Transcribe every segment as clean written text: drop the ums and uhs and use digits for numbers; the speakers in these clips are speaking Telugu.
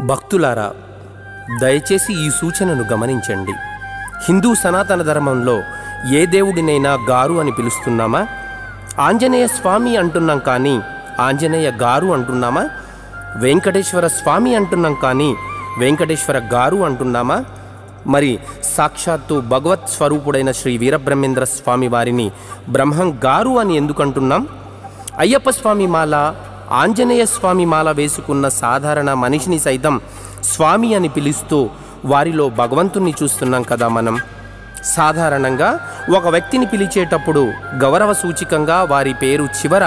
భక్తులారా, దయచేసి ఈ సూచనను గమనించండి. హిందూ సనాతన ధర్మంలో ఏ దేవుడినైనా గారు అని పిలుస్తున్నామా? ఆంజనేయ స్వామి అంటున్నాం కానీ ఆంజనేయ గారు అంటున్నామా? వెంకటేశ్వర స్వామి అంటున్నాం కానీ వెంకటేశ్వర గారు అంటున్నామా? మరి సాక్షాత్తు భగవత్ స్వరూపుడైన శ్రీ వీరబ్రహ్మేంద్ర స్వామి వారిని బ్రహ్మం గారు అని ఎందుకు అంటున్నాం? అయ్యప్ప స్వామి మాల, ఆంజనేయ స్వామి మాల వేసుకున్న సాధారణ మనిషిని సైతం స్వామి అని పిలుస్తూ వారిలో భగవంతుణ్ణి చూస్తున్నాం కదా మనం. సాధారణంగా ఒక వ్యక్తిని పిలిచేటప్పుడు గౌరవ సూచికంగా వారి పేరు చివర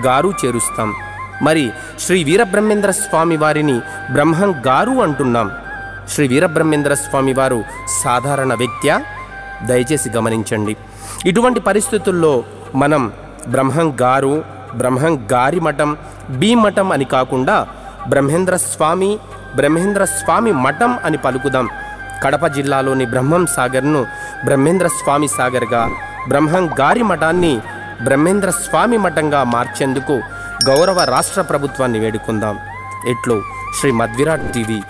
గారు చేరుస్తాం. మరి శ్రీ వీరబ్రహ్మేంద్ర స్వామి వారిని బ్రహ్మం గారు అంటున్నాం. శ్రీ వీరబ్రహ్మేంద్ర స్వామి వారు సాధారణ వ్యక్త్యా? దయచేసి గమనించండి. ఇటువంటి పరిస్థితుల్లో మనం బ్రహ్మం గారు, బ్రహ్మం గారి మఠం, బి మఠం అని కాకుండా బ్రహ్మేంద్ర స్వామి మఠం అని పలుకుదాం. కడప జిల్లాలోని బ్రహ్మం సాగర్ను బ్రహ్మేంద్ర స్వామి సాగర్గా, బ్రహ్మం గారి మఠాన్ని బ్రహ్మేంద్ర స్వామి మఠంగా మార్చేందుకు గౌరవ రాష్ట్ర ప్రభుత్వాన్ని వేడుకుందాం. ఇట్లు శ్రీ మధ్విరాట్ టీవీ.